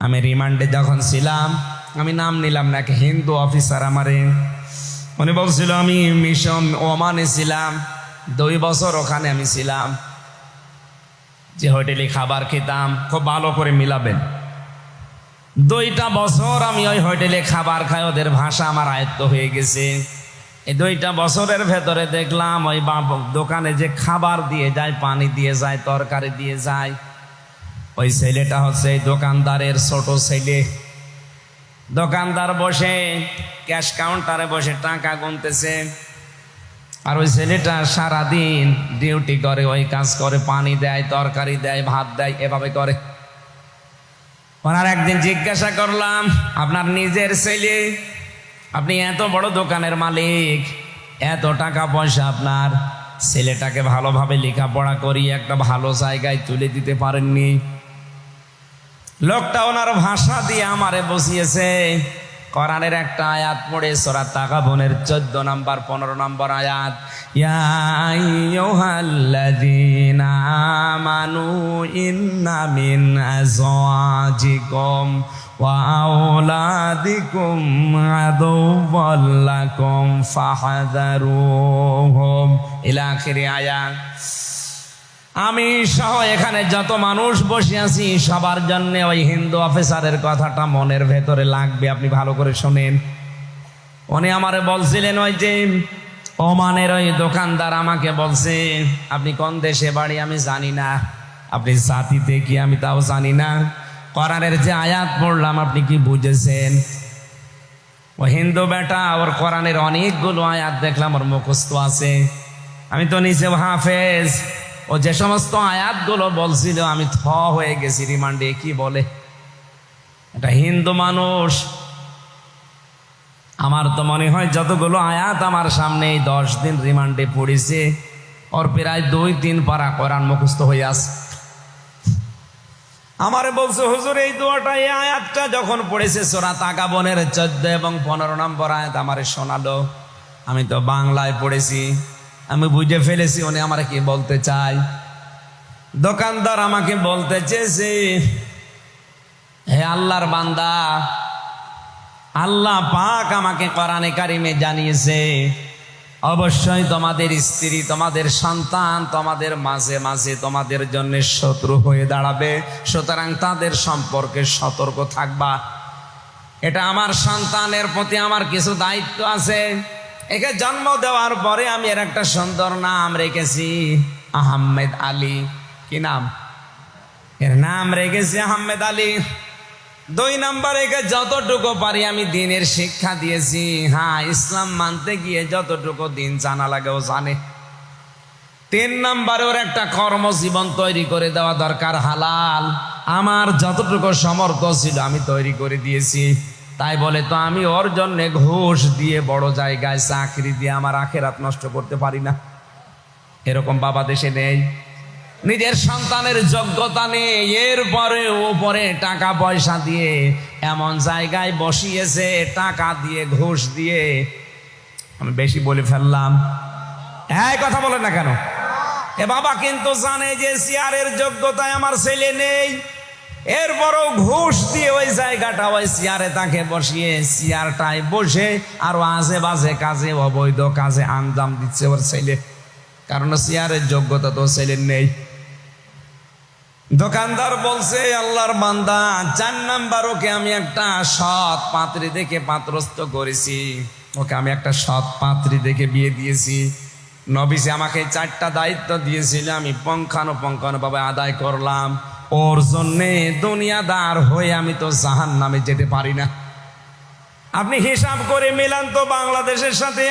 আমি রিমান্ডে যখন ছিলাম, আমি নাম নিলাম না, হিন্দু অফিসার আমারে উনি বলছিল, আমি মিশন ওমানে ছিলাম 2 বছর, ওখানে আমি ছিলাম। যে হোটেলে খাবার খেতাম, খুব ভালো করে মিলাবেন, 2টা বছর আমি ওই হোটেলে খাবার খাই, ওদের ভাষা আমার আয়ত্ত হয়ে গেছে। এই 2টা বছরের ভেতরে দেখলাম ওই দোকানে যে খাবার দিয়ে যায়, পানি দিয়ে যায়, তরকারি দিয়ে যায়, ওই ছেলেটা হচ্ছে এই দোকানদারের ছোট ছেলে। দোকানদার বসে ক্যাশ কাউন্টারে বসে টাকা গুনতেছে, আর ওই ছেলেটা সারাদিন ডিউটি করে, ওই কাজ করে, পানি দেয়, তরকারি দেয়, ভাত দেয়, এভাবে করে। ওনার একদিন জিজ্ঞাসা করলাম, আপনার নিজের ছেলে, আপনি এত বড় দোকানের মালিক, এত টাকা পয়সা, আপনার ছেলেটাকে ভালোভাবে লেখাপড়া করিয়ে একটা ভালো জায়গায় তুলে দিতে পারেননি? লোকটা ওনার ভাষা দিয়ে আমারে বসিয়েছে। কোরআনের একটা আয়াত পড়ে, সূরা তাগাবুনের 14 নম্বর 15 নম্বর আয়াত, ইয়া আইয়ুহাল্লাযীনা আমানু ইন্না মিন আযওয়াজিকুম ওয়া আওলাদিকুম আদুওয়াল লাকুম ফাহযারুহুম ইলা আখির আয়াত। আমি সহ এখানে যত মানুষ বসে আছি সবার জন্য ওই হিন্দু অফিসারের কথাটা মনের ভেতরে লাগবে, আপনি ভালো করে শোনেন। উনি আমারে বলছিলেন, ওই যে ওমানের ওই দোকানদার আমাকে বলছে, আপনি কোন দেশে বাড়ি আমি জানি না, আপনি জাতিতে কি আমি তাও জানি না, কোরআনের যে আয়াত পড়লাম আপনি কি বুঝেছেন? ও হিন্দু বেটা, ওর কোরআনের অনেকগুলো আয়াত দেখলাম ওর মুখস্থ আছে, আমি তো নিচে হাফেজ। ও যে সমস্ত আয়াতগুলো বলছিল আমি থ হয়ে গেছি রিমান্ডে, কি বলে এটা হিন্দু মানুষ। আমার তো মনে হয় যতগুলো আয়াত আমার সামনে 10 দিন রিমান্ডে পড়েছে, ওর প্রায় 2-3 পারা কোরআন মুখস্থ হয়ে আছে। আমারে বলছে, হুজুর এই দোয়াটা, এই আয়াতটা যখন পড়েছে সূরা তাগাবুনের 14 এবং 15 নম্বর আয়াত আমারে শোনালো। আমি তো বাংলায় পড়েছি, আমি বুঝে ফেলেছি উনি আমারে কি বলতে চায়। দোকানদার আমাকে বলতে চেয়েছে, হে আল্লাহর বান্দা, আল্লাহ পাক আমাকে কোরআনে কারিমে জানিয়েছে অবশ্যই তোমাদের স্ত্রী, তোমাদের সন্তান তোমাদের মাঝে মাঝে তোমাদের জন্য শত্রু হয়ে দাঁড়াবে, সুতরাং তাদের সম্পর্কে সতর্ক থাকবা। এটা আমার সন্তানের প্রতি আমার কিছু দায়িত্ব আছে। একে জন্ম দেওয়ার পরে আমি এর একটা সুন্দর নাম রেখেছি, আহমেদ আলী। কি নাম? এর নাম রেখেছি আহমেদ আলী। 2 নম্বর, একে যতটুকু পারি আমি দিনের শিক্ষা দিয়েছি। হ্যাঁ, ইসলাম মানতে গিয়ে যতটুকু দিন জানা লাগে ও জানে। 3 নম্বরে, ওর একটা কর্মজীবন তৈরি করে দেওয়া দরকার, হালাল। আমার যতটুকু সামর্থ্য ছিল আমি তৈরি করে দিয়েছি। তাই বলে তো আমি ওর জন্য ঘুষ দিয়ে বড় জায়গায় চাকরি দিয়ে আমার আখেরাত নষ্ট করতে পারি না। এরকম বাবা দেশে নেই। নিজের সন্তানের যোগ্যতা নেই, এরপরে ওপরে টাকা পয়সা দিয়ে এমন জায়গায় বসিয়েছে, টাকা দিয়ে, ঘুষ দিয়ে। আমি বেশি বলে ফেললাম, এই কথা বলেন না কেন? এ বাবা কিন্তু জানে যে চেয়ারের যোগ্যতায় আমার ছেলে নেই, এরপরও ঘুষ দিয়ে ওই জায়গাটা, ওই চেয়ারে তাকে বসিয়ে চেয়ারটায় বসে আরো আজে বাজে কাজে, অবৈধ কাজে আঞ্জাম দিচ্ছে ওর ছেলে, কারণ চেয়ারের যোগ্যতা তো ছেলের নেই। দোকানদার বলছে, আল্লাহর বান্দা, 4 নাম্বার, ওকে আমি একটা সৎ পাত্রী দেখে পাত্রস্থ করেছি, ওকে আমি একটা সৎ পাত্রী দেখে বিয়ে দিয়েছি। নবীজি আমাকে 4টা দায়িত্ব দিয়েছিল, আমি পুঙ্খানুপুঙ্খানুভাবে আদায় করলাম। ওর জন্যে দুনিয়াদার হয়ে আমি তো জাহান্নামে যেতে পারি না। আপনি হিসাব করে মিলান তো বাংলাদেশের সাথে।